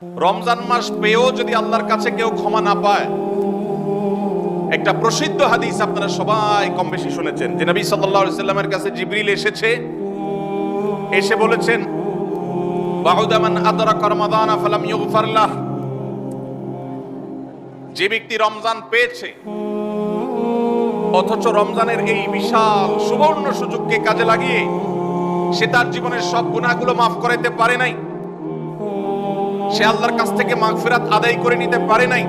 রমজান মাস পেয়েও যদি আল্লাহর কাছে কেউ ক্ষমা না পায়, একটা প্রসিদ্ধ হাদিস আপনারা সবাই কম বেশি শুনেছেন যে নবী সাল্লাল্লাহু আলাইহি সাল্লামের কাছে জিবরিল এসে বলেছেন, বাউদা মান আদরাকা রমাদান ফালাম ইউগফার লাহ, যে ব্যক্তি রমজান পেয়েছে অথচ রমজানের এই বিশাল সুবর্ণ সুযোগকে কাজে লাগিয়ে সে তার জীবনের সব গুনাহগুলো মাফ করাইতে পারে নাই, সে আল্লাহর কাছ থেকে মাগফিরাত আদায় করে নিতে পারে নাই,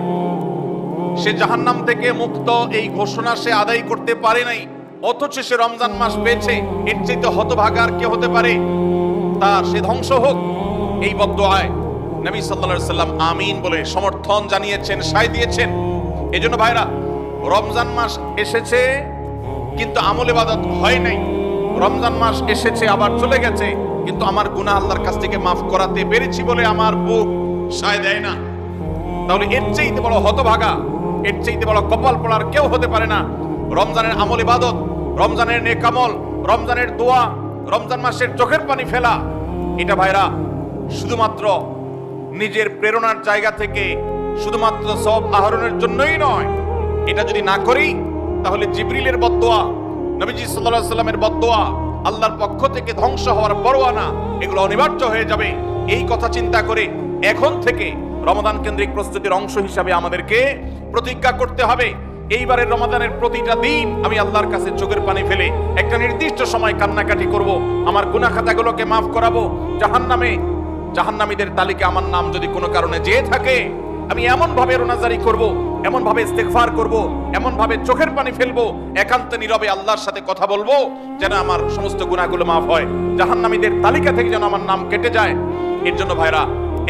সে জাহান্নাম থেকে মুক্ত এই ঘোষণা সে আদায় করতে পারে নাই, অথচ সে রমজান মাস পেয়েছে, এর চাইতে হতভাগা আর কে হতে পারে? তার সে ধ্বংস হোক, এই বদদুআয় নবী সাল্লাল্লাহু আলাইহি সাল্লাম আমিন বলে সমর্থন জানিয়েছেন, সায় দিয়েছেন। এজন্য ভাইরা, রমজান মাস এসেছে কিন্তু আমল ইবাদত হয় নাই, রমজান মাস এসেছে আবার চলে গেছে কিন্তু আমার গুনাহ আল্লাহর কাছ থেকে মাফ করাতে পেরেছি বলে আমার বুক সায় দেয় না, তাহলে এর চাইতে বড় হতভাগা, এর চাইতে বড় কপাল পড়ার কেউ হতে পারে না। রমজানের আমল ইবাদত, রমজানের নেক আমল, রমজানের দোয়া, রমজান মাসের চোখের পানি ফেলা, এটা ভাইরা শুধুমাত্র নিজের প্রেরণার জায়গা থেকে শুধুমাত্র সওয়াব আহরণের জন্যই নয়। এটা যদি না করি তাহলে জিবরিলের বদদুয়া, নবীজি সাল্লাল্লাহু আলাইহি সাল্লামের বদদুয়া, আল্লাহর পক্ষ থেকে ধ্বংস হওয়ার পরোয়ানা, এগুলো অনিবার্য হয়ে যাবে। এই কথা চিন্তা করে এখন থেকে রমাদান কেন্দ্রিক প্রস্তুতির অংশ হিসাবে আমাদেরকে প্রতিজ্ঞা করতে হবে, এইবারের রমাদানের প্রতিটা দিন আমি আল্লাহর কাছে চোখের পানি ফেলে একটা নির্দিষ্ট সময় কান্নাকাটি করব, আমার গুনাহ খাতাগুলোকে মাফ করাবো, জাহান্নামীদের তালিকায় আমার নাম যদি কোনো কারণে যেয়ে থাকে আমি এমন ভাবে রোনাজারি করব, এমন ভাবে ইস্তেগফার করব, এমন ভাবে চোখের পানি ফেলবো, একান্ত নীরবে আল্লাহর সাথে কথা বলবো যেন আমার সমস্ত গুনাহগুলো মাফ হয়, জাহান্নামীদের তালিকা থেকে যেন আমার নাম কেটে যায়। এর জন্য ভাইরা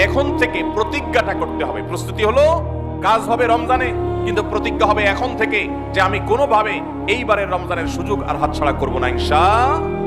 এখন থেকে প্রতিজ্ঞাটা করতে হবে। প্রস্তুতি হলো, কাজ হবে রমজানে, কিন্তু প্রতিজ্ঞা হবে এখন থেকে যে আমি কোনোভাবে এইবারের রমজানের সুযোগ আর হাতছাড়া করব না ইনশাআল্লাহ।